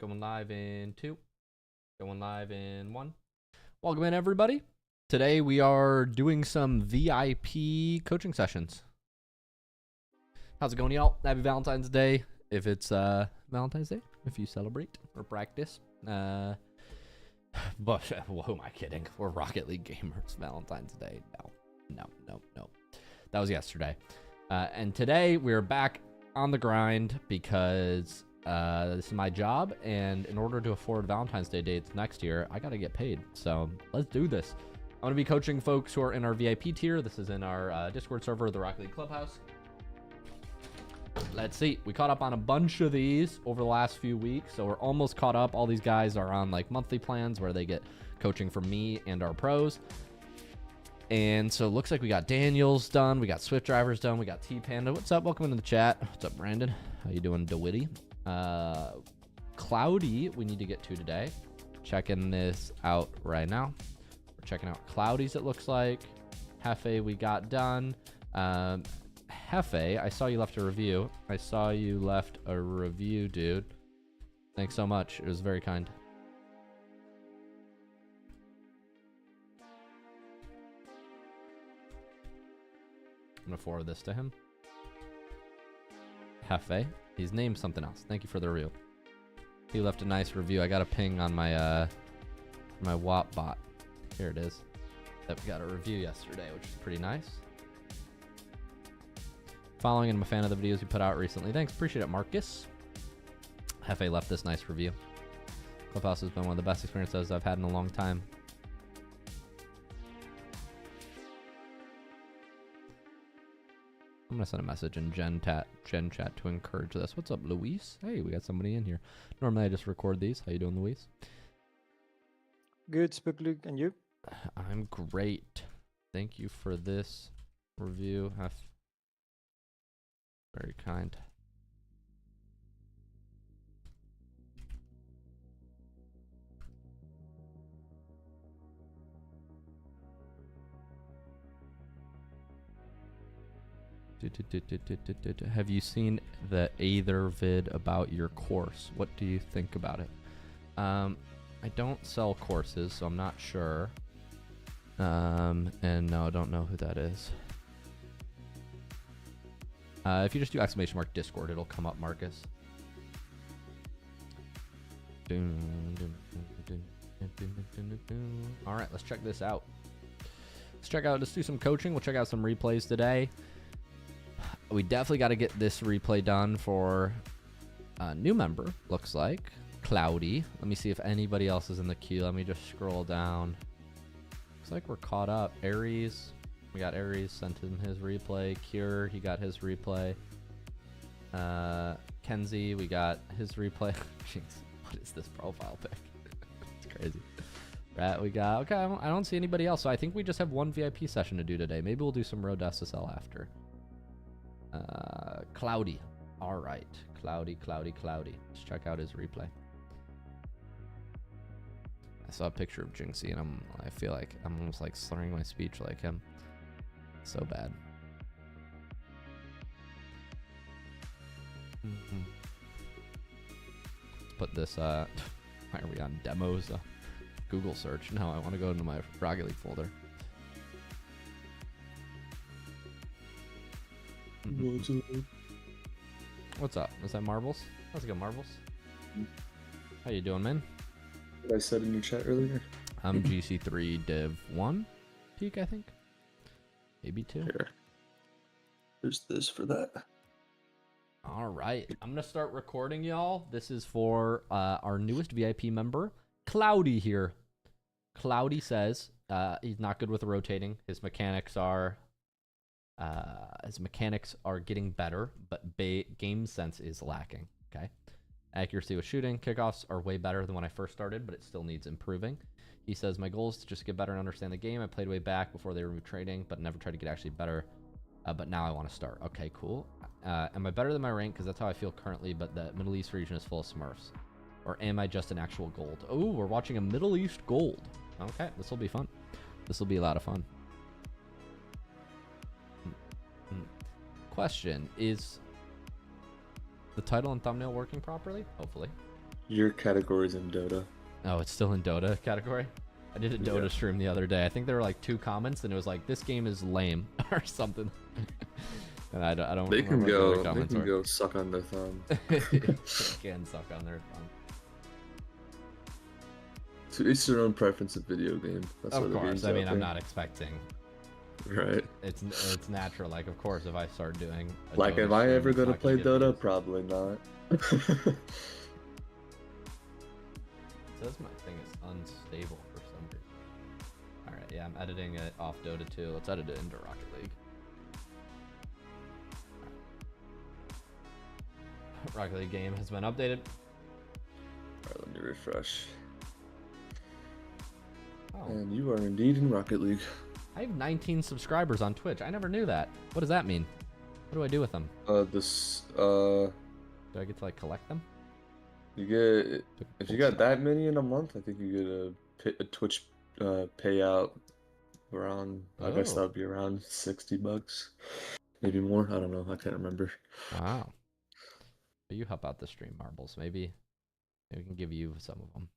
Going live in 2. Going live in 1. Welcome in, everybody. Today we are doing some VIP coaching sessions. How's it going, y'all? Happy Valentine's Day. If it's Valentine's Day, if you celebrate or practice. But who am I kidding? We're Rocket League gamers. Valentine's Day. No. That was yesterday. And today we're back on the grind because this is my job, and in order to afford Valentine's Day dates next year, I gotta get paid. So let's do this. I'm gonna be coaching folks who are in our VIP tier. This is in our Discord server, the Rocket League Clubhouse. Let's see. We caught up on a bunch of these over the last few weeks, so we're almost caught up. All these guys are on like monthly plans where they get coaching from me and our pros. And so it looks like we got Daniels done, we got Swift Drivers done, we got T-Panda. What's up? Welcome into the chat. What's up, Brandon? How you doing, DeWitty? Cloudy, we need to get to today. Checking this out right now. We're checking out Cloudy's, it looks like. Hefe, we got done. Hefe, I saw you left a review. Dude. Thanks so much. It was very kind. I'm gonna forward this to him. Hefe. He's named something else. Thank you for the review. He left a nice review. I got a ping on my my WAP bot. Here it is. That we got a review yesterday, which is pretty nice. Following and I'm a fan of the videos you put out recently. Thanks, appreciate it, Marcus. Hefe left this nice review. Clubhouse has been one of the best experiences I've had in a long time. I'm gonna send a message in Gen chat to encourage this. What's up, Luis? Hey, we got somebody in here. Normally I just record these. How you doing, Luis? Good, SpookyLuke, and you? I'm great. Thank you for this review. Very kind. Have you seen the Aether vid about your course? What do you think about it? I don't sell courses, so I'm not sure. And no, I don't know who that is. If you just do !Discord, it'll come up, Marcus. All right, let's check this out. Let's do some coaching. We'll check out some replays today. We definitely got to get this replay done for a new member, looks like. Cloudy. Let me see if anybody else is in the queue. Let me just scroll down. Looks like we're caught up. Aries. We got Aries, sent him his replay. Cure, he got his replay. Kenzie, we got his replay. Jeez, what is this profile pic? It's crazy. Rat, we got. Okay, I don't see anybody else, so I think we just have one VIP session to do today. Maybe we'll do some Road to SSL after. Cloudy. All right. Cloudy. Let's check out his replay. I saw a picture of Jinxie, and I feel like I'm almost like slurring my speech like him. So bad. Put this, why are we on demos? Google search. No, I want to go into my Rocket League folder. What's up? Is that Marbles? How's it go, Marbles? How you doing, man? What I said in your chat earlier. I'm GC3 Div 1 peak, I think. Maybe 2. Here. There's this for that. All right. I'm going to start recording, y'all. This is for our newest VIP member, Cloudy here. Cloudy says he's not good with rotating. His mechanics are getting better, but game sense is lacking. Okay. Accuracy with shooting, kickoffs are way better than when I first started, but it still needs improving. He says, my goal is to just get better and understand the game. I played way back before they removed trading, but never tried to get actually better. But now I want to start. Okay, cool. Am I better than my rank? Because that's how I feel currently, but the Middle East region is full of Smurfs. Or am I just an actual gold? Oh, we're watching a Middle East gold. Okay, this will be fun. This will be a lot of fun. Question, is the title and thumbnail working properly? Hopefully. Your category's in Dota. Oh, it's still in Dota category? I did a Dota stream the other day. I think there were like 2 comments, and it was like, "This game is lame" or something. And I don't. They can remember what the go. other They comments can were. go suck on their thumb. They can suck on their thumb. To each their own preference of video game. That's Of what the course. game's I out mean, I'm there. not expecting. Right. It's natural. Like, of course, if I start doing a Like, Dota am I stream, ever it's gonna not play get Dota? views. Probably not. It says my thing is unstable for some reason. Alright, yeah, I'm editing it off Dota 2. Let's edit it into Rocket League. Right. Rocket League game has been updated. Alright, let me refresh. Oh, And you are indeed in Rocket League. I have 19 subscribers on Twitch. I never knew that. What does that mean? What do I do with them? Do I get to like collect them? You get, if you got that many in a month, I think you get a Twitch payout around, I guess Oh. that would be around $60, maybe more. I don't know. I can't remember. Wow. But you help out the stream, Marbles. Maybe we can give you some of them.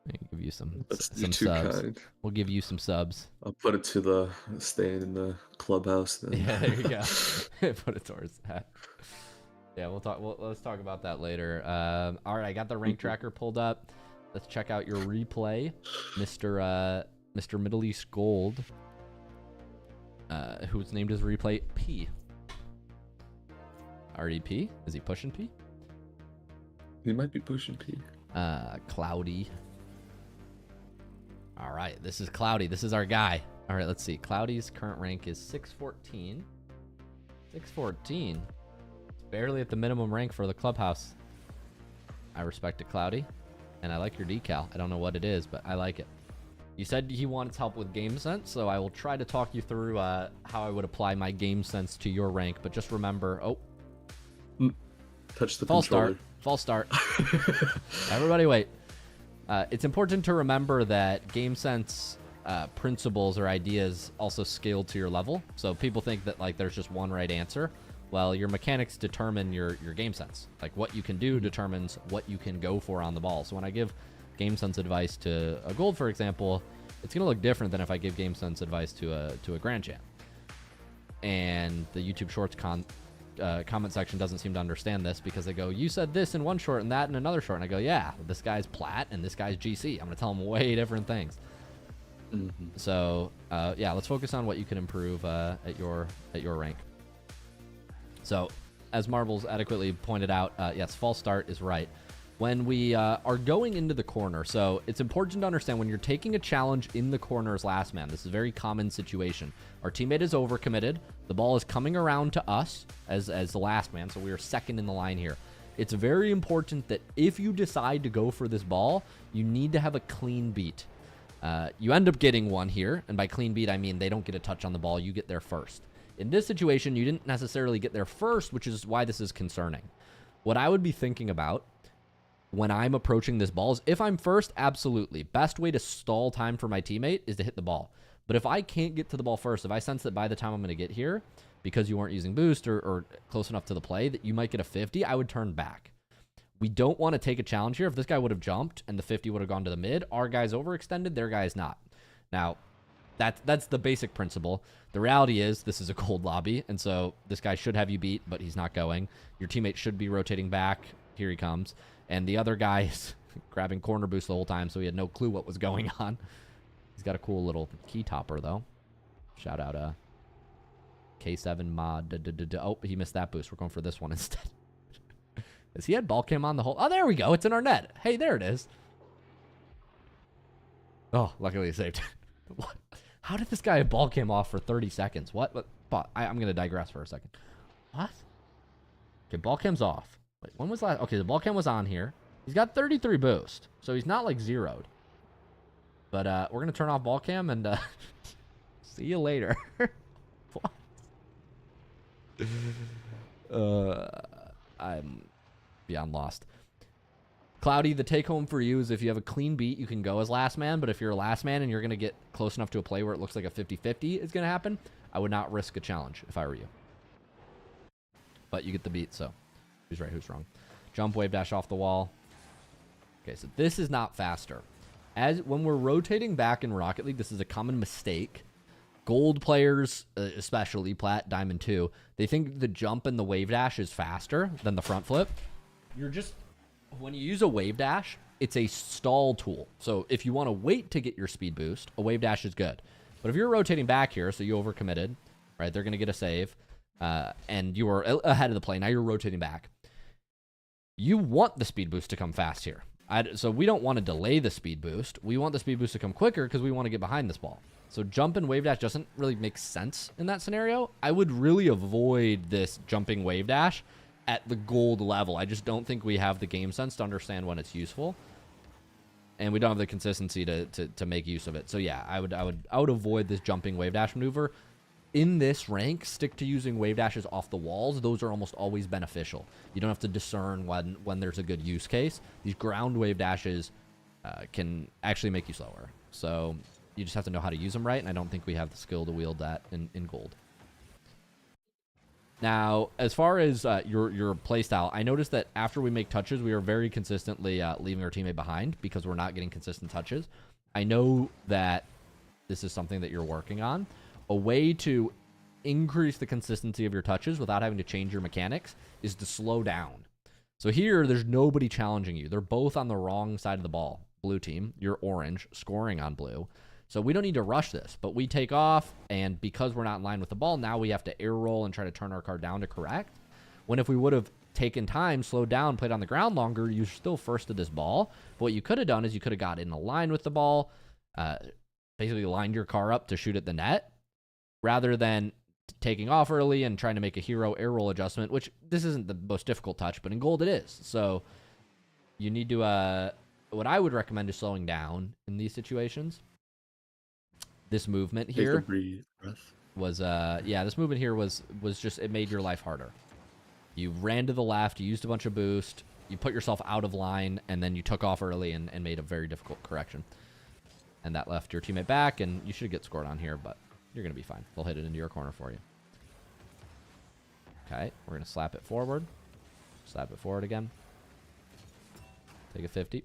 We can give you some You're too subs. kind. We'll give you some subs. I'll put it to the staying in the clubhouse then. Yeah, there you go. Put it towards that. Yeah, we'll talk. Let's talk about that later. All right, I got the rank tracker pulled up. Let's check out your replay, Mr. Middle East Gold, who's named his replay P. RDP? Is he pushing P? He might be pushing P. Cloudy. All right, this is Cloudy. This is our guy. All right, let's see. Cloudy's current rank is 614. 614. It's barely at the minimum rank for the clubhouse. I respect it, Cloudy. And I like your decal. I don't know what it is, but I like it. You said he wants help with game sense, so I will try to talk you through how I would apply my game sense to your rank. But just remember, Touch the false controller. start. False start. Everybody wait. It's important to remember that game sense principles or ideas also scale to your level. So people think that like there's just one right answer. Well, your mechanics determine your game sense. Like what you can do determines what you can go for on the ball. So when I give game sense advice to a gold, for example, it's going to look different than if I give game sense advice to a grand champ. And the YouTube Shorts comment section doesn't seem to understand this because they go, you said this in one short and that in another short. And I go, yeah, this guy's plat and this guy's GC. I'm going to tell him way different things. So yeah, let's focus on what you can improve at your rank. So as Marbles adequately pointed out, yes, false start is right. When we are going into the corner, so it's important to understand when you're taking a challenge in the corner as last man, this is a very common situation. Our teammate is overcommitted. The ball is coming around to us as the last man, so we are second in the line here. It's very important that if you decide to go for this ball, you need to have a clean beat. You end up getting one here, and by clean beat, I mean they don't get a touch on the ball. You get there first. In this situation, you didn't necessarily get there first, which is why this is concerning. What I would be thinking about when I'm approaching this ball is if I'm first, absolutely. Best way to stall time for my teammate is to hit the ball. But if I can't get to the ball first, if I sense that by the time I'm going to get here, because you weren't using boost or close enough to the play, that you might get a 50, I would turn back. We don't want to take a challenge here. If this guy would have jumped and the 50 would have gone to the mid, our guy's overextended, their guy's not. Now, that's the basic principle. The reality is this is a cold lobby, and so this guy should have you beat, but he's not going. Your teammate should be rotating back. Here he comes. And the other guy is grabbing corner boost the whole time, so he had no clue what was going on. He's got a cool little key topper, though. Shout out K7 mod. Oh, he missed that boost. We're going for this one instead. Has he had ball cam on the whole? Oh, there we go. It's in our net. Hey, there it is. Oh, luckily he saved. What? How did this guy have ball cam off for 30 seconds? What? I'm going to digress for a second. What? Okay, ball cam's off. Wait, when was last? Okay, the ball cam was on here. He's got 33 boost, so he's not like zeroed. But we're going to turn off ball cam and see you later. What? I'm beyond lost. Cloudy, the take home for you is if you have a clean beat, you can go as last man. But if you're a last man and you're going to get close enough to a play where it looks like a 50-50 is going to happen, I would not risk a challenge if I were you. But you get the beat, so who's right, who's wrong. jump, wave dash off the wall. Okay, so this is not faster. As when we're rotating back in Rocket League, this is a common mistake. Gold players, especially Plat, Diamond 2, they think the jump and the wave dash is faster than the front flip. When you use a wave dash, it's a stall tool. So if you want to wait to get your speed boost, a wave dash is good. But if you're rotating back here, so you overcommitted, right? They're going to get a save, and you were ahead of the play. Now you're rotating back. You want the speed boost to come fast here. So we don't want to delay the speed boost. We want the speed boost to come quicker because we want to get behind this ball. So jump and wave dash doesn't really make sense in that scenario. I would really avoid this jumping wave dash at the gold level. I just don't think we have the game sense to understand when it's useful. And we don't have the consistency to make use of it. So yeah, I would avoid this jumping wave dash maneuver. In this rank, stick to using wave dashes off the walls. Those are almost always beneficial. You don't have to discern when there's a good use case. These ground wave dashes can actually make you slower. So you just have to know how to use them right, and I don't think we have the skill to wield that in gold. Now, as far as your play style, I noticed that after we make touches, we are very consistently leaving our teammate behind because we're not getting consistent touches. I know that this is something that you're working on. A way to increase the consistency of your touches without having to change your mechanics is to slow down. So here, there's nobody challenging you. They're both on the wrong side of the ball. Blue team, you're orange, scoring on blue. So we don't need to rush this, but we take off, and because we're not in line with the ball, now we have to air roll and try to turn our car down to correct. When if we would have taken time, slowed down, played on the ground longer, you're still first to this ball. But what you could have done is you could have got in a line with the ball, basically lined your car up to shoot at the net, rather than taking off early and trying to make a hero air roll adjustment, which this isn't the most difficult touch, but in gold it is. So you need to, what I would recommend is slowing down in these situations. This movement here was, this movement here was just, it made your life harder. You ran to the left, you used a bunch of boost, you put yourself out of line, and then you took off early and made a very difficult correction. And that left your teammate back, and you should get scored on here, but you're going to be fine. They'll hit it into your corner for you. Okay, we're going to slap it forward. Slap it forward again. Take a 50.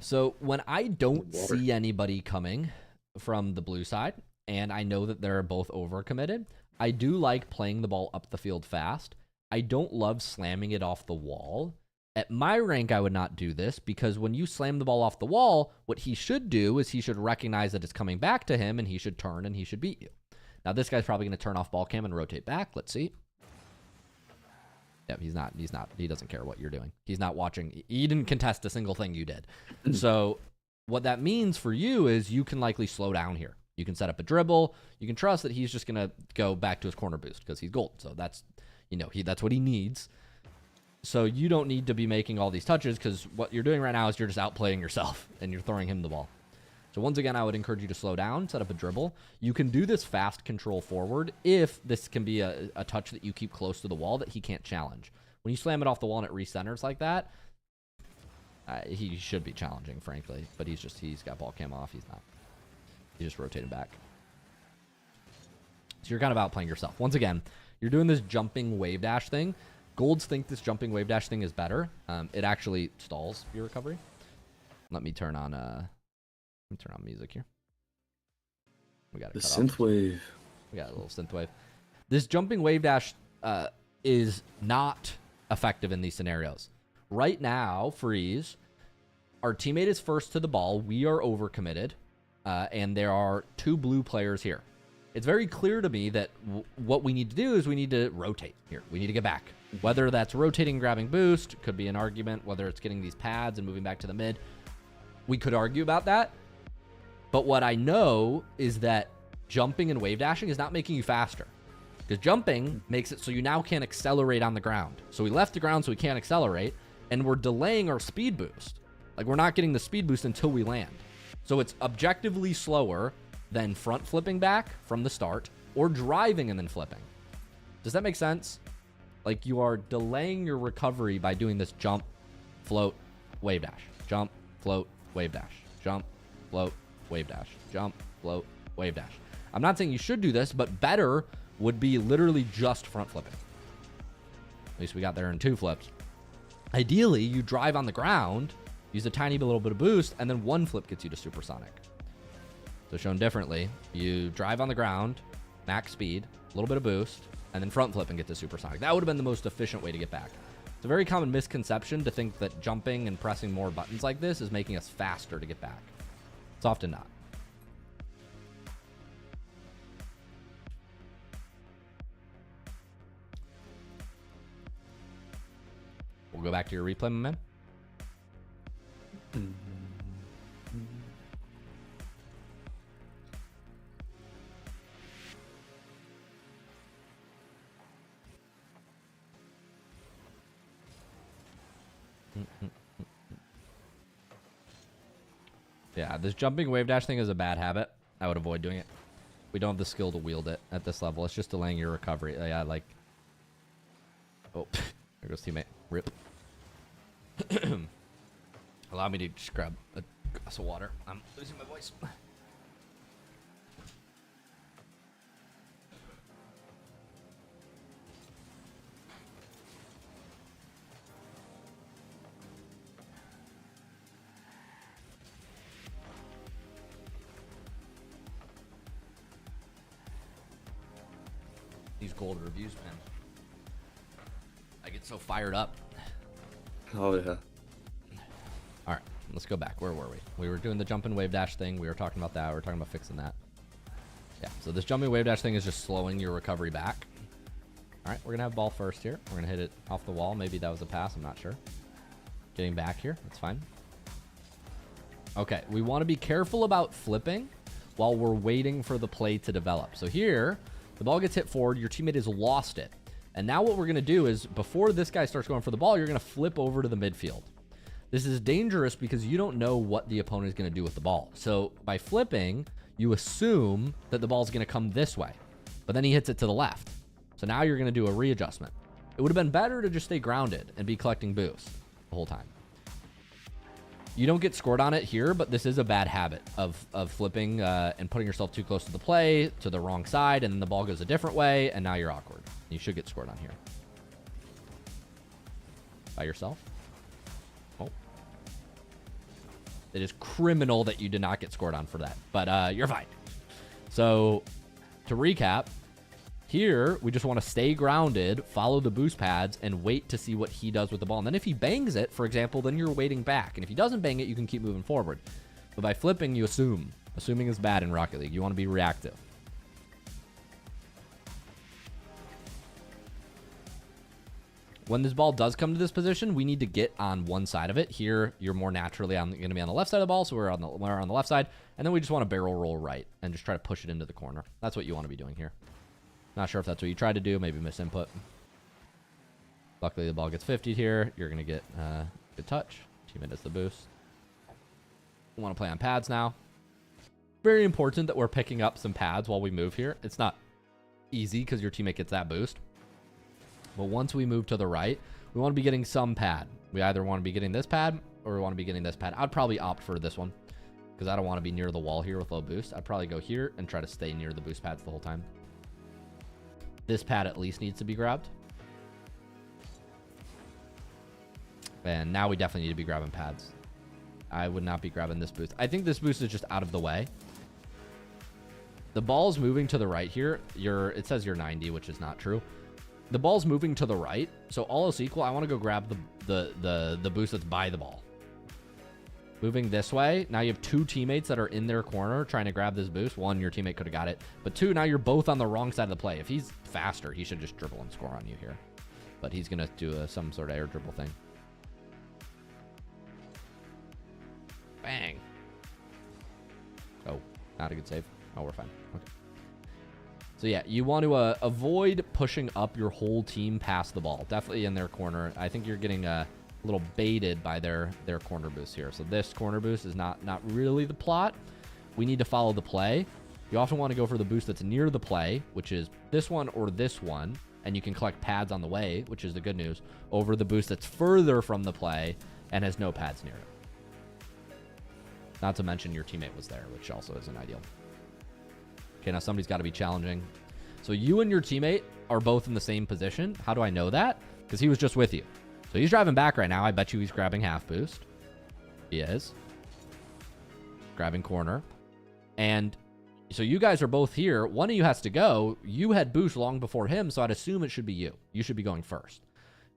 So when I don't see anybody coming from the blue side, and I know that they're both overcommitted, I do like playing the ball up the field fast. I don't love slamming it off the wall. At my rank, I would not do this, because when you slam the ball off the wall, what he should do is he should recognize that it's coming back to him, and he should turn, and he should beat you. Now, this guy's probably going to turn off ball cam and rotate back. Let's see. Yep, he's not. He doesn't care what you're doing. He's not watching. He didn't contest a single thing you did. So what that means for you is you can likely slow down here. You can set up a dribble. You can trust that he's just going to go back to his corner boost because he's gold. So that's, that's what he needs. So you don't need to be making all these touches, because what you're doing right now is you're just outplaying yourself and you're throwing him the ball. So once again, I would encourage you to slow down, set up a dribble. You can do this fast control forward if this can be a touch that you keep close to the wall that he can't challenge. When you slam it off the wall and it recenters like that, he should be challenging, frankly. But he's got ball cam off. He's not. He's just rotating back. So you're kind of outplaying yourself. Once again, you're doing this jumping wave dash thing. Golds think this jumping wave dash thing is better. It actually stalls your recovery. Let me turn on music here. We got a synth wave. We got a little synth wave. This jumping wave dash is not effective in these scenarios. Right now, freeze. Our teammate is first to the ball. We are overcommitted, and there are two blue players here. It's very clear to me that what we need to do is we need to rotate here. We need to get back. Whether that's rotating, grabbing boost, could be an argument. Whether it's getting these pads and moving back to the mid, we could argue about that. But what I know is that jumping and wave dashing is not making you faster. Because jumping makes it so you now can't accelerate on the ground. So we left the ground so we can't accelerate, and we're delaying our speed boost. Like, we're not getting the speed boost until we land. So it's objectively slower than front flipping back from the start, or driving and then flipping. Does that make sense? Like, you are delaying your recovery by doing this jump, float, wave dash. Jump, float, wave dash. Jump, float, wave dash. Jump, float, wave dash. I'm not saying you should do this, but better would be literally just front flipping. At least we got there in 2 flips. Ideally, you drive on the ground, use a tiny little bit of boost, and then 1 flip gets you to supersonic. So shown differently, you drive on the ground, max speed, a little bit of boost, and then front flip and get to supersonic. That would have been the most efficient way to get back. It's a very common misconception to think that jumping and pressing more buttons like this is making us faster to get back. It's often not. We'll go back to your replay, my man. Yeah, this jumping wave dash thing is a bad habit. I would avoid doing it. We don't have the skill to wield it at this level. It's just delaying your recovery. Yeah, like... Oh, there goes teammate. Rip. Allow me to just grab a glass of water. I'm losing my voice. These gold reviews, man. I get so fired up. Oh, yeah. All right, let's go back. Where were we? We were doing the jumping wave dash thing. We were talking about that. We were talking about fixing that. Yeah, so this jumping wave dash thing is just slowing your recovery back. All right, we're going to have ball first here. We're going to hit it off the wall. Maybe that was a pass. I'm not sure. Getting back here. That's fine. Okay, we want to be careful about flipping while we're waiting for the play to develop. So here, the ball gets hit forward. Your teammate has lost it. And now what we're going to do is, before this guy starts going for the ball, you're going to flip over to the midfield. This is dangerous because you don't know what the opponent is going to do with the ball. So by flipping, you assume that the ball is going to come this way. But then he hits it to the left. So now you're going to do a readjustment. It would have been better to just stay grounded and be collecting boosts the whole time. You don't get scored on it here, but this is a bad habit of flipping and putting yourself too close to the play, to the wrong side, and then the ball goes a different way, and now you're awkward. You should get scored on here. By yourself. Oh. It is criminal that you did not get scored on for that, but you're fine. So, to recap, here, we just want to stay grounded, follow the boost pads, and wait to see what he does with the ball. And then if he bangs it, for example, then you're waiting back. And if he doesn't bang it, you can keep moving forward. But by flipping, you assume. Assuming is bad in Rocket League. You want to be reactive. When this ball does come to this position, we need to get on one side of it. Here, you're more naturally going to be on the left side of the ball, so we're on the left side. And then we just want to barrel roll right and just try to push it into the corner. That's what you want to be doing here. Not sure if that's what you tried to do. Maybe miss input. Luckily, the ball gets 50'd here. You're going to get good touch. Teammate does the boost. We want to play on pads now. Very important that we're picking up some pads while we move here. It's not easy because your teammate gets that boost. But once we move to the right, we want to be getting some pad. We either want to be getting this pad or we want to be getting this pad. I'd probably opt for this one because I don't want to be near the wall here with low boost. I'd probably go here and try to stay near the boost pads the whole time. This pad at least needs to be grabbed. And now we definitely need to be grabbing pads. I would not be grabbing this boost. I think this boost is just out of the way. The ball's moving to the right here. It says you're 90, which is not true. The ball's moving to the right. So all else equal, I want to go grab the boost that's by the ball. Moving this way. Now you have 2 teammates that are in their corner trying to grab this boost. 1, your teammate could have got it. But 2, now you're both on the wrong side of the play. If he's faster, he should just dribble and score on you here. But he's going to do some sort of air dribble thing. Bang. Oh, not a good save. Oh, we're fine. Okay. So yeah, you want to avoid pushing up your whole team past the ball. Definitely in their corner. I think you're getting a little baited by their corner boost here. So this corner boost is not really the plot. We need to follow the play. You often want to go for the boost that's near the play, which is this one or this one, and you can collect pads on the way, which is the good news, over the boost that's further from the play and has no pads near it. Not to mention your teammate was there, which also isn't ideal. Okay, now somebody's got to be challenging. So you and your teammate are both in the same position. How do I know that? Because he was just with you. So he's driving back right now. I bet you he's grabbing half boost. He is. Grabbing corner. And so you guys are both here. One of you has to go. You had boost long before him, so I'd assume it should be you. You should be going first.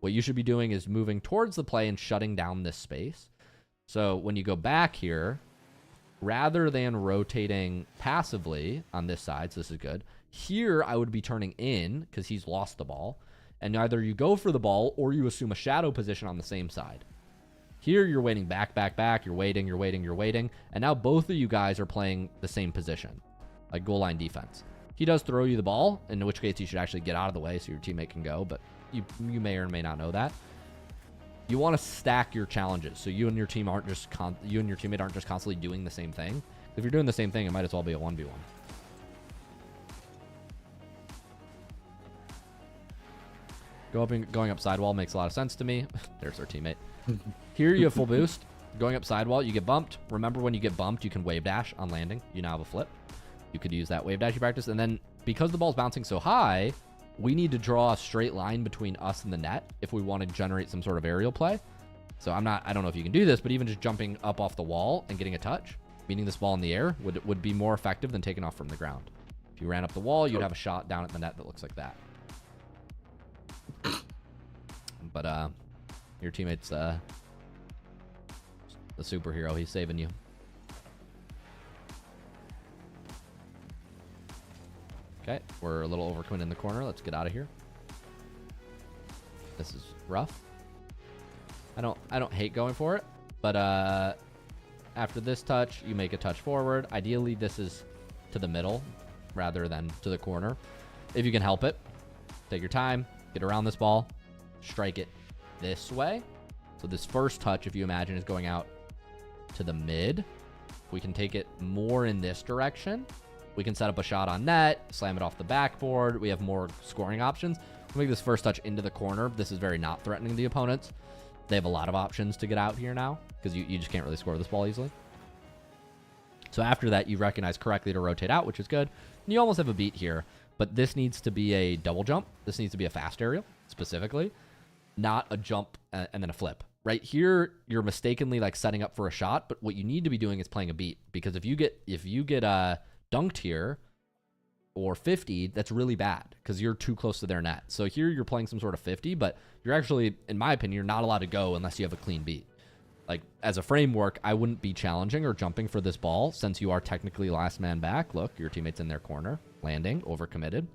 What you should be doing is moving towards the play and shutting down this space. So when you go back here, rather than rotating passively on this side, so this is good, here I would be turning in because he's lost the ball. And either you go for the ball or you assume a shadow position on the same side. Here you're waiting back. You're waiting. And now both of you guys are playing the same position, like goal line defense. He does throw you the ball, in which case you should actually get out of the way so your teammate can go, but you may or may not know that. You want to stack your challenges so you and your team aren't just you and your teammate aren't just constantly doing the same thing. If you're doing the same thing, it might as well be a 1v1. Going up sidewall makes a lot of sense to me. There's our teammate. Here you have full boost. Going up sidewall, you get bumped. Remember, when you get bumped, you can wave dash on landing. You now have a flip. You could use that wave dash you practice. And then because the ball's bouncing so high, we need to draw a straight line between us and the net if we want to generate some sort of aerial play. So I don't know if you can do this, but even just jumping up off the wall and getting a touch, meaning this ball in the air, would be more effective than taking off from the ground. If you ran up the wall, you'd have a shot down at the net that looks like that. But your teammate's the superhero. He's saving you. Okay, we're a little overcommitted in the corner. Let's get out of here. This is rough. I don't hate going for it, but after this touch, you make a touch forward. Ideally, this is to the middle rather than to the corner. If you can help it, take your time, get around this ball, strike it this way. So this first touch, if you imagine, is going out to the mid. We can take it more in this direction. We can set up a shot on net, slam it off the backboard. We have more scoring options. We'll make this first touch into the corner. This is very not threatening the opponents. They have a lot of options to get out here now because you just can't really score this ball easily. So after that, you recognize correctly to rotate out, which is good. And you almost have a beat here, but this needs to be a double jump. This needs to be a fast aerial specifically, not a jump and then a flip. Right here, you're mistakenly like setting up for a shot, but what you need to be doing is playing a beat, because if you get dunked here or 50, that's really bad because you're too close to their net. So here you're playing some sort of 50, but you're actually, in my opinion, you're not allowed to go unless you have a clean beat. Like, as a framework, I wouldn't be challenging or jumping for this ball since you are technically last man back. Look, your teammate's in their corner, landing, overcommitted.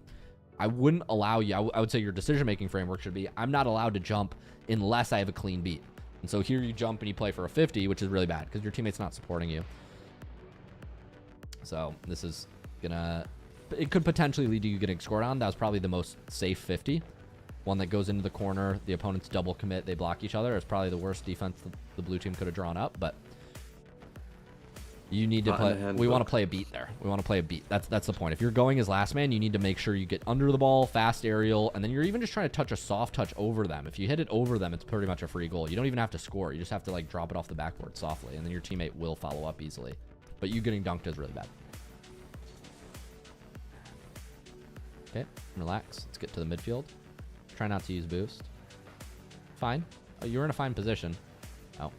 I wouldn't allow you, I would say your decision-making framework should be, I'm not allowed to jump unless I have a clean beat. And so here you jump and you play for a 50, which is really bad because your teammate's not supporting you. So this is gonna, it could potentially lead to you getting scored on. That was probably the most safe 50. One that goes into the corner, the opponents double commit, they block each other. It's probably the worst defense the blue team could have drawn up, but you need to play, we want to play a beat there. We want to play a beat. That's the point. If you're going as last man, you need to make sure you get under the ball, fast aerial, and then you're even just trying to touch a soft touch over them. If you hit it over them, it's pretty much a free goal. You don't even have to score. You just have to like drop it off the backboard softly, and then your teammate will follow up easily. But you getting dunked is really bad. Okay, relax. Let's get to the midfield. Try not to use boost. Fine. Oh, you're in a fine position. Oh.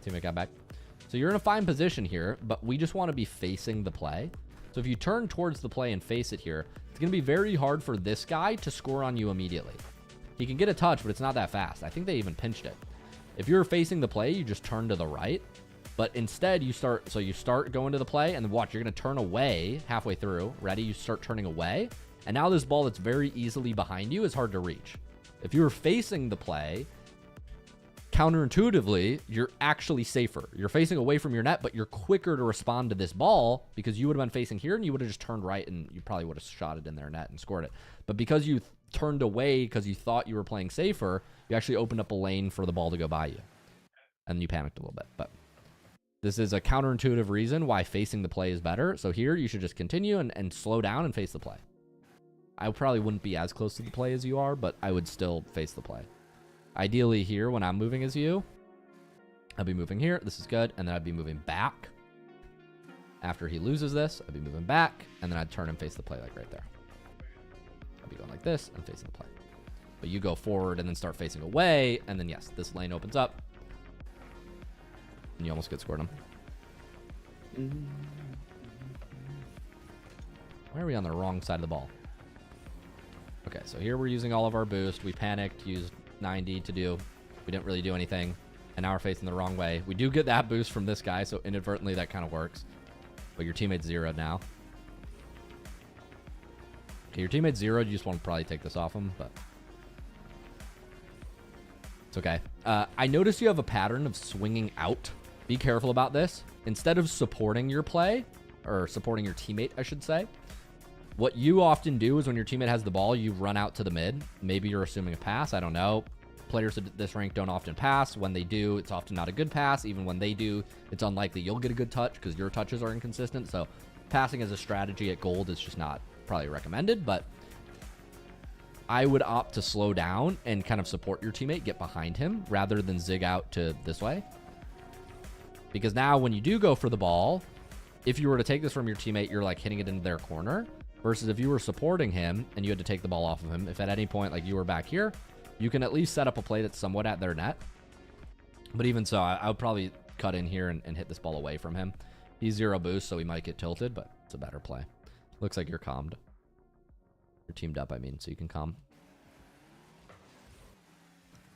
Teammate got back. So you're in a fine position here, but we just want to be facing the play. So if you turn towards the play and face it here, it's going to be very hard for this guy to score on you immediately. He can get a touch, but it's not that fast. I think they even pinched it. If you're facing the play, you just turn to the right. But instead, you start going to the play, and then watch, you're going to turn away halfway through. Ready? You start turning away. And now this ball that's very easily behind you is hard to reach. If you were facing the play, counterintuitively, you're actually safer. You're facing away from your net, but you're quicker to respond to this ball because you would have been facing here and you would have just turned right and you probably would have shot it in their net and scored it. But because you turned away because you thought you were playing safer, you actually opened up a lane for the ball to go by you. And you panicked a little bit, but this is a counterintuitive reason why facing the play is better. So here you should just continue and slow down and face the play. I probably wouldn't be as close to the play as you are, but I would still face the play. Ideally here, when I'm moving as you, I'll be moving here. This is good. And then I'd be moving back. After he loses this, I'd be moving back, and then I'd turn and face the play like right there. I'd be going like this and facing the play. But you go forward and then start facing away, and then yes, this lane opens up. And you almost get scored on. Why are we on the wrong side of the ball? Okay, so here we're using all of our boost. We panicked, used 90 to do. We didn't really do anything. And now we're facing the wrong way. We do get that boost from this guy, so inadvertently that kind of works. But your teammate's zeroed now. Okay, your teammate's zeroed. You just want to probably take this off him, but it's okay. I notice you have a pattern of swinging out. Be careful about this. Instead of supporting your play, or supporting your teammate, I should say, what you often do is when your teammate has the ball, you run out to the mid. Maybe you're assuming a pass. I don't know. Players at this rank don't often pass. When they do, it's often not a good pass. Even when they do, it's unlikely you'll get a good touch because your touches are inconsistent. So passing as a strategy at gold is just not probably recommended, but I would opt to slow down and kind of support your teammate, get behind him rather than zig out to this way. Because now when you do go for the ball, if you were to take this from your teammate, you're like hitting it into their corner. Versus if you were supporting him and you had to take the ball off of him, if at any point like you were back here, you can at least set up a play that's somewhat at their net. But even so, I would probably cut in here and hit this ball away from him. He's 0 boost, so he might get tilted, but it's a better play. Looks like you're calmed. You're teamed up, I mean, so you can calm.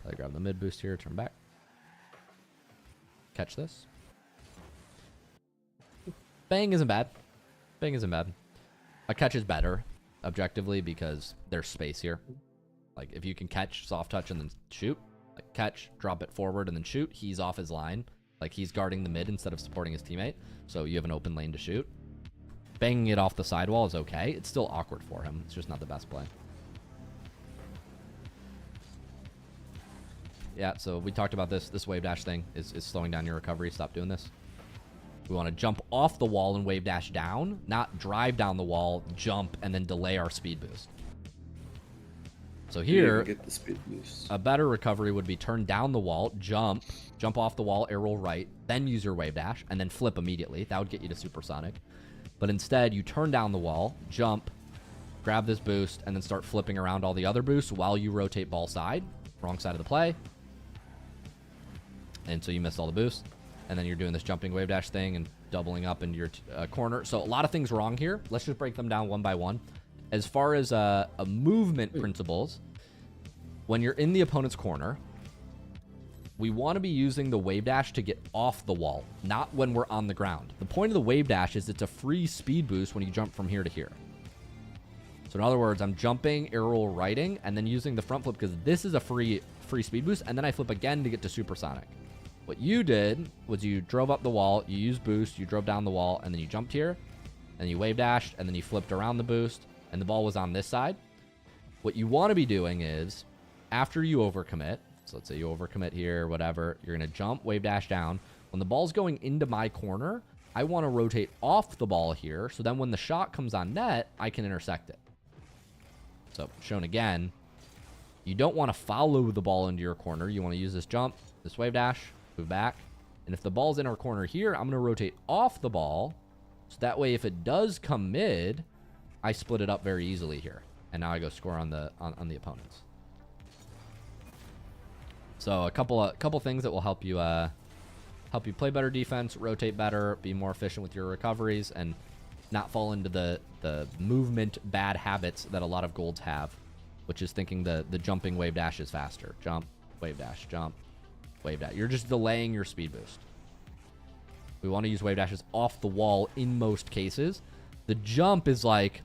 Probably grab the mid boost here, turn back. Catch this. Bang isn't bad. Bang isn't bad. A catch is better, objectively, because there's space here. Like, if you can catch, soft touch, and then shoot. Like, catch, drop it forward, and then shoot. He's off his line. Like, he's guarding the mid instead of supporting his teammate. So you have an open lane to shoot. Banging it off the sidewall is okay. It's still awkward for him. It's just not the best play. Yeah, so we talked about this. This wave dash thing is slowing down your recovery. Stop doing this. We want to jump off the wall and wave dash down, not drive down the wall, jump, and then delay our speed boost. So here, get the speed boost. A better recovery would be turn down the wall, jump off the wall, air roll right, then use your wave dash, and then flip immediately. That would get you to supersonic. But instead, you turn down the wall, jump, grab this boost, and then start flipping around all the other boosts while you rotate ball side, wrong side of the play. And so you missed all the boosts. And then you're doing this jumping wave dash thing and doubling up into your corner. So a lot of things wrong here. Let's just break them down one by one. As far as a movement principles, when you're in the opponent's corner, we want to be using the wave dash to get off the wall, not when we're on the ground. The point of the wave dash is it's a free speed boost when you jump from here to here. So in other words, I'm jumping, air roll righting, and then using the front flip because this is a free speed boost, and then I flip again to get to supersonic. What you did was you drove up the wall, you used boost, you drove down the wall, and then you jumped here, and you wave dashed, and then you flipped around the boost, and the ball was on this side. What you want to be doing is, after you overcommit, so let's say you overcommit here, whatever, you're going to jump, wave dash down. When the ball's going into my corner, I want to rotate off the ball here, so then when the shot comes on net, I can intersect it. So, shown again, you don't want to follow the ball into your corner. You want to use this jump, this wave dash, move back. And if the ball's in our corner here, I'm going to rotate off the ball. So that way, if it does come mid, I split it up very easily here. And now I go score on the opponents. So a couple things that will help you play better defense, rotate better, be more efficient with your recoveries, and not fall into the movement bad habits that a lot of golds have, which is thinking the jumping wave dash is faster. Jump, wave dash, jump, wave dash. You're just delaying your speed boost. We want to use wave dashes off the wall in most cases. The jump is like,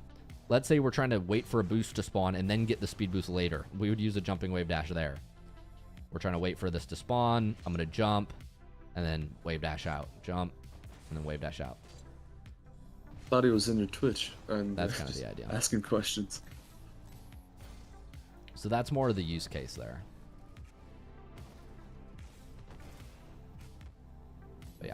let's say we're trying to wait for a boost to spawn and then get the speed boost later. We would use a jumping wave dash there. We're trying to wait for this to spawn. I'm going to jump and then wave dash out. Jump and then wave dash out. Thought he was in your Twitch. And that's kind of the idea. Asking questions. So that's more of the use case there. But yeah.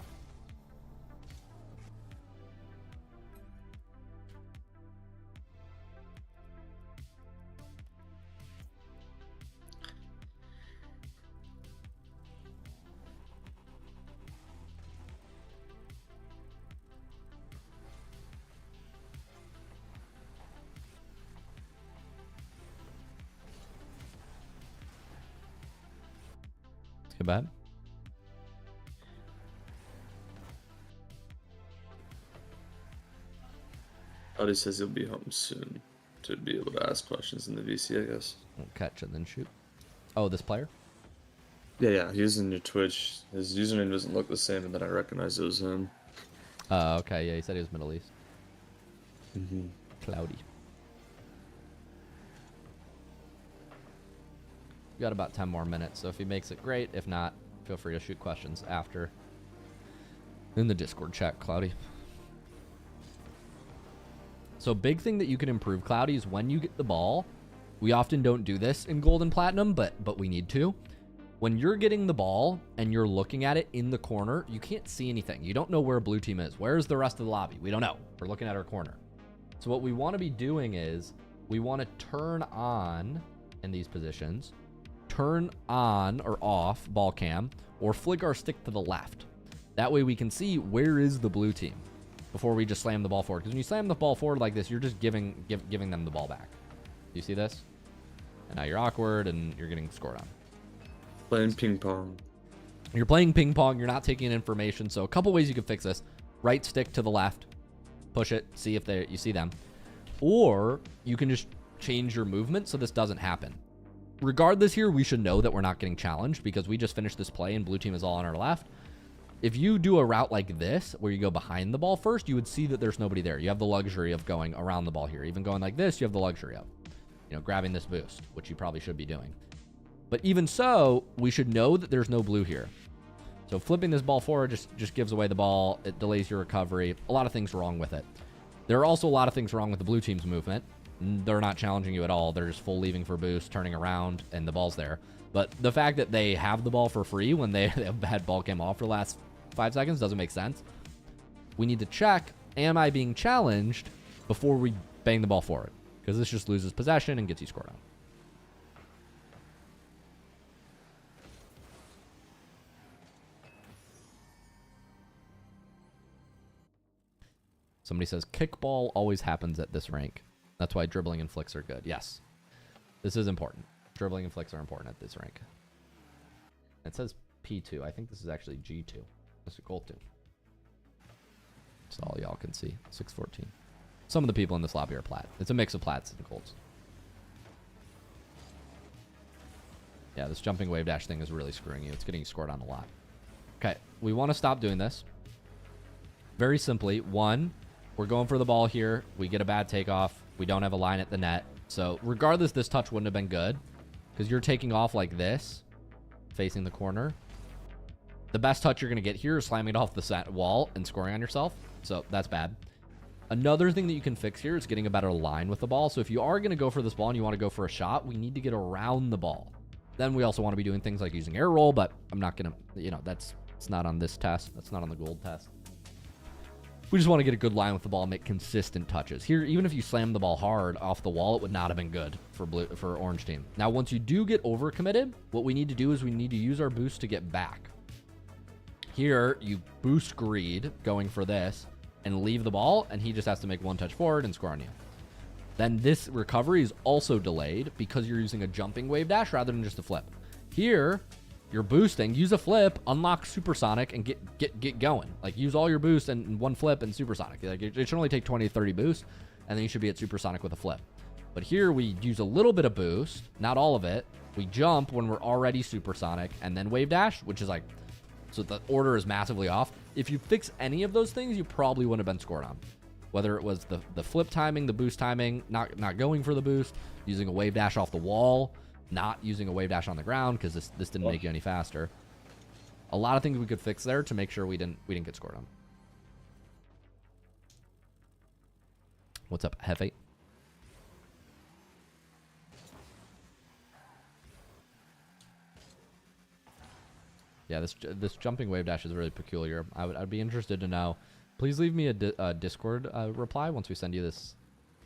Okay, bad. Cloudy says he'll be home soon to be able to ask questions in the VC, I guess. We'll catch and then shoot. Oh, this player? Yeah, he's in your Twitch. His username doesn't look the same, and then I recognize it was him. Okay, yeah, he said he was Middle East. Cloudy. We got about 10 more minutes, so if he makes it, great. If not, feel free to shoot questions after in the Discord chat, Cloudy. So big thing that you can improve, Cloudy, is when you get the ball. We often don't do this in Gold and Platinum, but we need to. When you're getting the ball and you're looking at it in the corner, you can't see anything. You don't know where blue team is. Where's the rest of the lobby? We don't know. We're looking at our corner. So what we want to be doing is we want to turn on in these positions, turn on or off ball cam, or flick our stick to the left. That way we can see where is the blue team before we just slam the ball forward. Because when you slam the ball forward like this, you're just giving them the ball back. Do you see this? And now you're awkward and you're getting scored on. Playing ping pong. You're playing ping pong. You're not taking in information. So a couple ways you can fix this. Right stick to the left. Push it. See if you see them. Or you can just change your movement so this doesn't happen. Regardless here, we should know that we're not getting challenged because we just finished this play and blue team is all on our left. If you do a route like this, where you go behind the ball first, you would see that there's nobody there. You have the luxury of going around the ball here. Even going like this, you have the luxury of, grabbing this boost, which you probably should be doing. But even so, we should know that there's no blue here. So flipping this ball forward just gives away the ball. It delays your recovery. A lot of things wrong with it. There are also a lot of things wrong with the blue team's movement. They're not challenging you at all. They're just full leaving for boost, turning around, and the ball's there. But the fact that they have the ball for free when they had ball cam off for the last 5 seconds doesn't make sense. We need to check, am I being challenged before we bang the ball forward? Because this just loses possession and gets you scored on. Somebody says, kickball always happens at this rank. That's why dribbling and flicks are good. Yes. This is important. Dribbling and flicks are important at this rank. It says P2. I think this is actually G2. This is gold 2. That's all y'all can see. 614. Some of the people in this lobby are plat. It's a mix of plats and golds. Yeah, this jumping wave dash thing is really screwing you. It's getting you scored on a lot. Okay, we want to stop doing this. Very simply, one, we're going for the ball here. We get a bad takeoff. We don't have a line at the net. So regardless, this touch wouldn't have been good because you're taking off like this, facing the corner. The best touch you're going to get here is slamming it off the set wall and scoring on yourself. So that's bad. Another thing that you can fix here is getting a better line with the ball. So if you are going to go for this ball and you want to go for a shot, we need to get around the ball. Then we also want to be doing things like using air roll, but I'm not going to, it's not on this test. That's not on the gold test. We just want to get a good line with the ball and make consistent touches. Here, even if you slam the ball hard off the wall, it would not have been good for orange team. Now, once you do get overcommitted, what we need to do is we need to use our boost to get back. Here, you boost greed going for this and leave the ball, and he just has to make one touch forward and score on you. Then this recovery is also delayed because you're using a jumping wave dash rather than just a flip. Here, you're boosting, use a flip, unlock supersonic, and get going. Like, use all your boost and one flip and supersonic. Like, it should only take 20 to 30 boosts, and then you should be at supersonic with a flip. But here, we use a little bit of boost, not all of it. We jump when we're already supersonic, and then wave dash, which is like, so the order is massively off. If you fix any of those things, you probably wouldn't have been scored on. Whether it was the flip timing, the boost timing, not going for the boost, using a wave dash off the wall, not using a wave dash on the ground because this didn't make you any faster. A lot of things we could fix there to make sure we didn't get scored on. What's up, Hefe? Yeah, this jumping wave dash is really peculiar. I'd be interested to know. Please leave me a Discord reply once we send you this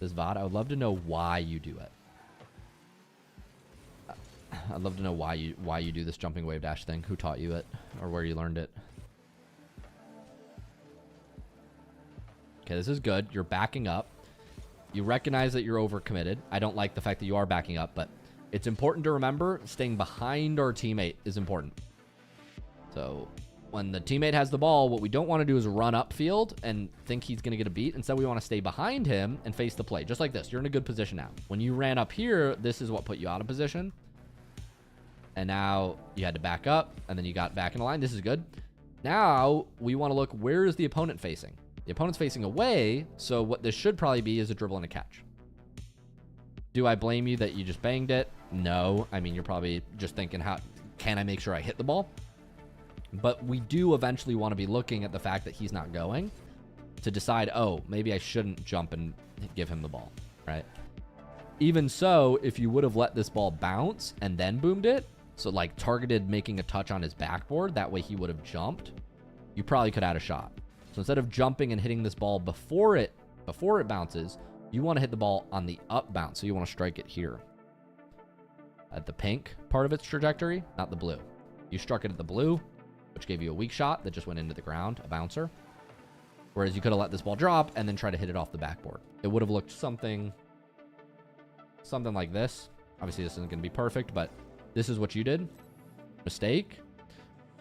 VOD. I would love to know why you do it. I'd love to know why you do this jumping wave dash thing. Who taught you it, or where you learned it? Okay, this is good. You're backing up. You recognize that you're overcommitted. I don't like the fact that you are backing up, but it's important to remember staying behind our teammate is important. So when the teammate has the ball, what we don't want to do is run upfield and think he's going to get a beat. Instead, we want to stay behind him and face the play. Just like this. You're in a good position now. When you ran up here, this is what put you out of position. And now you had to back up, and then you got back in the line. This is good. Now we want to look, where is the opponent facing? The opponent's facing away, so what this should probably be is a dribble and a catch. Do I blame you that you just banged it? No. I mean, you're probably just thinking, how can I make sure I hit the ball? But we do eventually want to be looking at the fact that he's not going to decide, oh, maybe I shouldn't jump and give him the ball, right? Even so, if you would have let this ball bounce and then boomed it, so like targeted making a touch on his backboard, that way he would have jumped, you probably could add a shot. So instead of jumping and hitting this ball before it bounces, you want to hit the ball on the up bounce. So you want to strike it here at the pink part of its trajectory, not the blue. You struck it at the blue, which gave you a weak shot that just went into the ground, a bouncer. Whereas you could have let this ball drop and then try to hit it off the backboard. It would have looked something like this. Obviously, this isn't going to be perfect, but this is what you did. Mistake.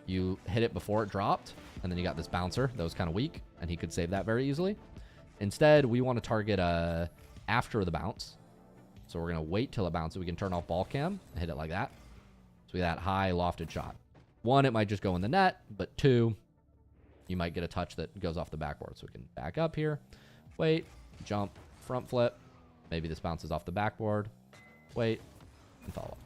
You hit it before it dropped, and then you got this bouncer that was kind of weak, and he could save that very easily. Instead, we want to target after the bounce. So we're going to wait till it bounces. We can turn off ball cam and hit it like that. So we got that high lofted shot. One, it might just go in the net, but two, you might get a touch that goes off the backboard. So we can back up here, wait, jump, front flip. Maybe this bounces off the backboard, wait, and follow up.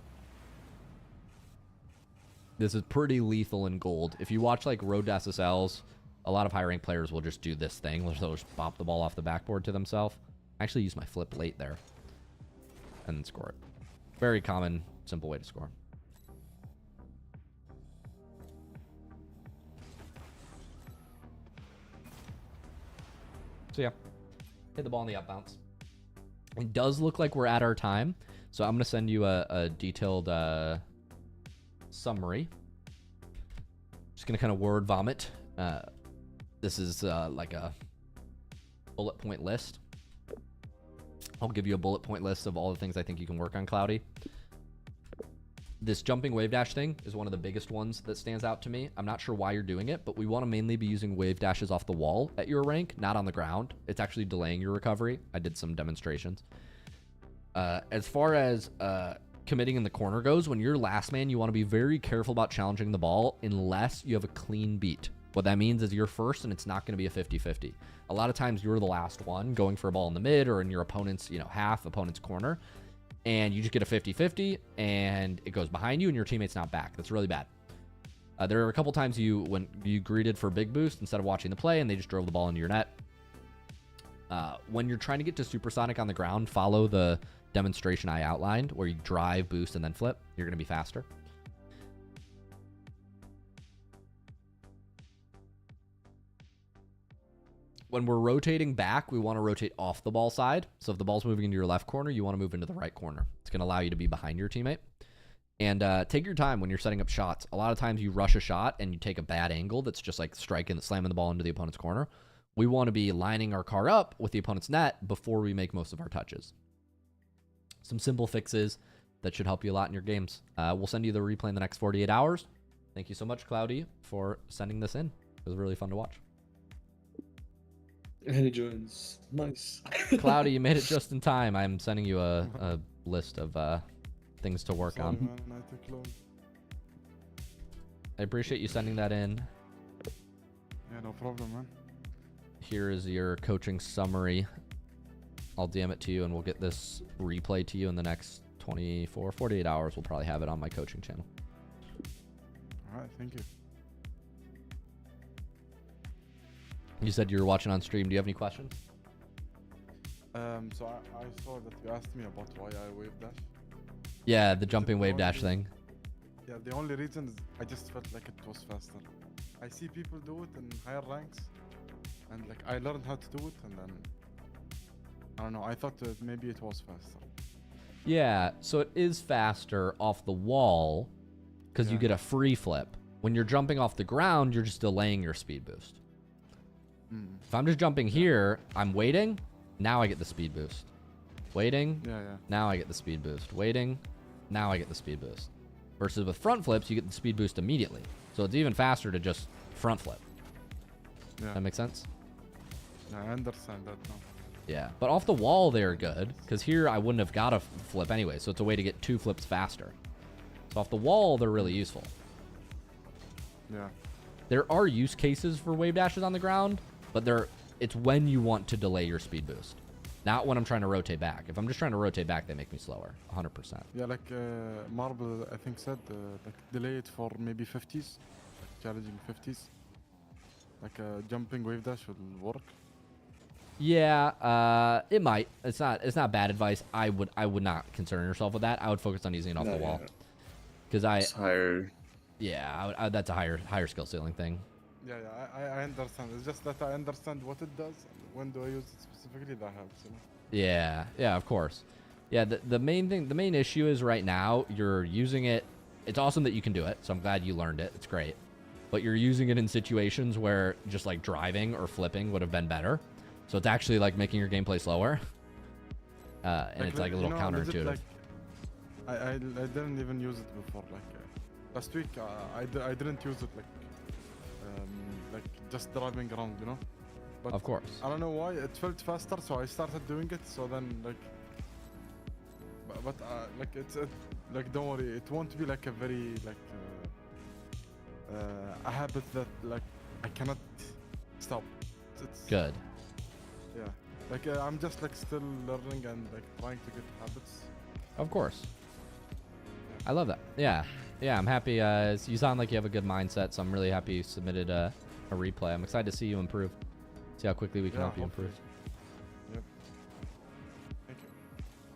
This is pretty lethal in gold. If you watch like Road to SSLs, a lot of high rank players will just do this thing. They'll just bop the ball off the backboard to themselves. I actually use my flip late there and then score it. Very common, simple way to score. So yeah, hit the ball in the up bounce. It does look like we're at our time. So I'm going to send you a detailed summary. Just going to kind of word vomit. This is like a bullet point list. I'll give you a bullet point list of all the things I think you can work on, Cloudy. This jumping wave dash thing is one of the biggest ones that stands out to me. I'm not sure why you're doing it, but we want to mainly be using wave dashes off the wall at your rank, not on the ground. It's actually delaying your recovery. I did some demonstrations. As far as committing in the corner goes, when you're last man, you want to be very careful about challenging the ball unless you have a clean beat. What that means is you're first and it's not going to be a 50-50. A lot of times you're the last one going for a ball in the mid or in your opponent's, half opponent's corner, and you just get a 50-50 and it goes behind you and your teammate's not back. That's really bad. There are a couple times when you greeted for big boost instead of watching the play and they just drove the ball into your net. When you're trying to get to supersonic on the ground, follow the demonstration I outlined where you drive, boost, and then flip. You're going to be faster. When we're rotating back, we want to rotate off the ball side. So if the ball's moving into your left corner, you want to move into the right corner. It's going to allow you to be behind your teammate. And take your time when you're setting up shots. A lot of times you rush a shot and you take a bad angle that's just like slamming the ball into the opponent's corner. We want to be lining our car up with the opponent's net before we make most of our touches. Some simple fixes that should help you a lot in your games. We'll send you the replay in the next 48 hours. Thank you so much, Cloudy, for sending this in. It was really fun to watch. And he joins. Nice. Cloudy, you made it just in time. I'm sending you a list of things to work on. Man, I took long. I appreciate you sending that in. Yeah, no problem, man. Here is your coaching summary. I'll DM it to you and we'll get this replay to you in the next 48 hours. We'll probably have it on my coaching channel. All right, thank you. You said you were watching on stream. Do you have any questions? So I saw that you asked me about why I wave dash. Yeah, the jumping wave dash thing. Yeah, the only reason is I just felt like it was faster. I see people do it in higher ranks, and like I learned how to do it, and then I don't know. I thought that maybe it was faster. Yeah, so it is faster off the wall because you get a free flip. When you're jumping off the ground, you're just delaying your speed boost. If I'm just jumping here, I'm waiting. Now I get the speed boost. Waiting. Yeah. Now I get the speed boost. Waiting. Now I get the speed boost. Versus with front flips, you get the speed boost immediately. So it's even faster to just front flip. Yeah. That makes sense? I understand that now. Yeah, but off the wall they're good, because here I wouldn't have got a flip anyway, so it's a way to get 2 flips faster. So off the wall, they're really useful. Yeah. There are use cases for wave dashes on the ground, but it's when you want to delay your speed boost. Not when I'm trying to rotate back. If I'm just trying to rotate back, they make me slower, 100%. Yeah, like Marble, I think said, like delay it for maybe 50s, like challenging 50s. Like a jumping wave dash will work. Yeah, it might. It's not bad advice. I would not concern yourself with that. I would focus on using it off the wall. Because It's higher. Yeah, that's a higher skill ceiling thing. Yeah, I understand. It's just that I understand what it does and when do I use it specifically. That helps, you know. Yeah, of course. Yeah, the main issue is right now you're using it. It's awesome that you can do it, so I'm glad you learned it. It's great. But you're using it in situations where just like driving or flipping would have been better. So it's actually like making your gameplay slower. And it's like a little counterintuitive. Like, I didn't even use it before. Like last week, I didn't use it like just driving around, you know. But Of course. I don't know why it felt faster, so I started doing it. So then like, but like it's like don't worry, it won't be like a very like a habit that like I cannot stop. It's Good. Yeah, like I'm just like still learning and like trying to get habits. Of course. I love that. Yeah, I'm happy. You sound like you have a good mindset, so I'm really happy you submitted a replay. I'm excited to see you improve. See how quickly we can help you improve. Yep. Thank you.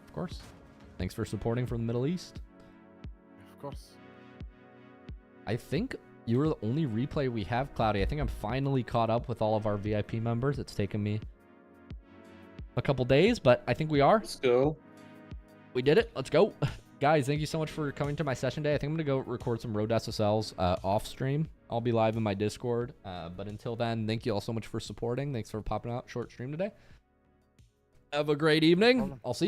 Of course. Thanks for supporting from the Middle East. Of course. I think you were the only replay we have, Cloudy. I think I'm finally caught up with all of our VIP members. It's taken me a couple days, but I think we are. Let's go. We did it. Let's go. Guys, thank you so much for coming to my session today. I think I'm going to go record some Road SSLs off stream. I'll be live in my Discord. But until then, thank you all so much for supporting. Thanks for popping out short stream today. Have a great evening. I'll see you.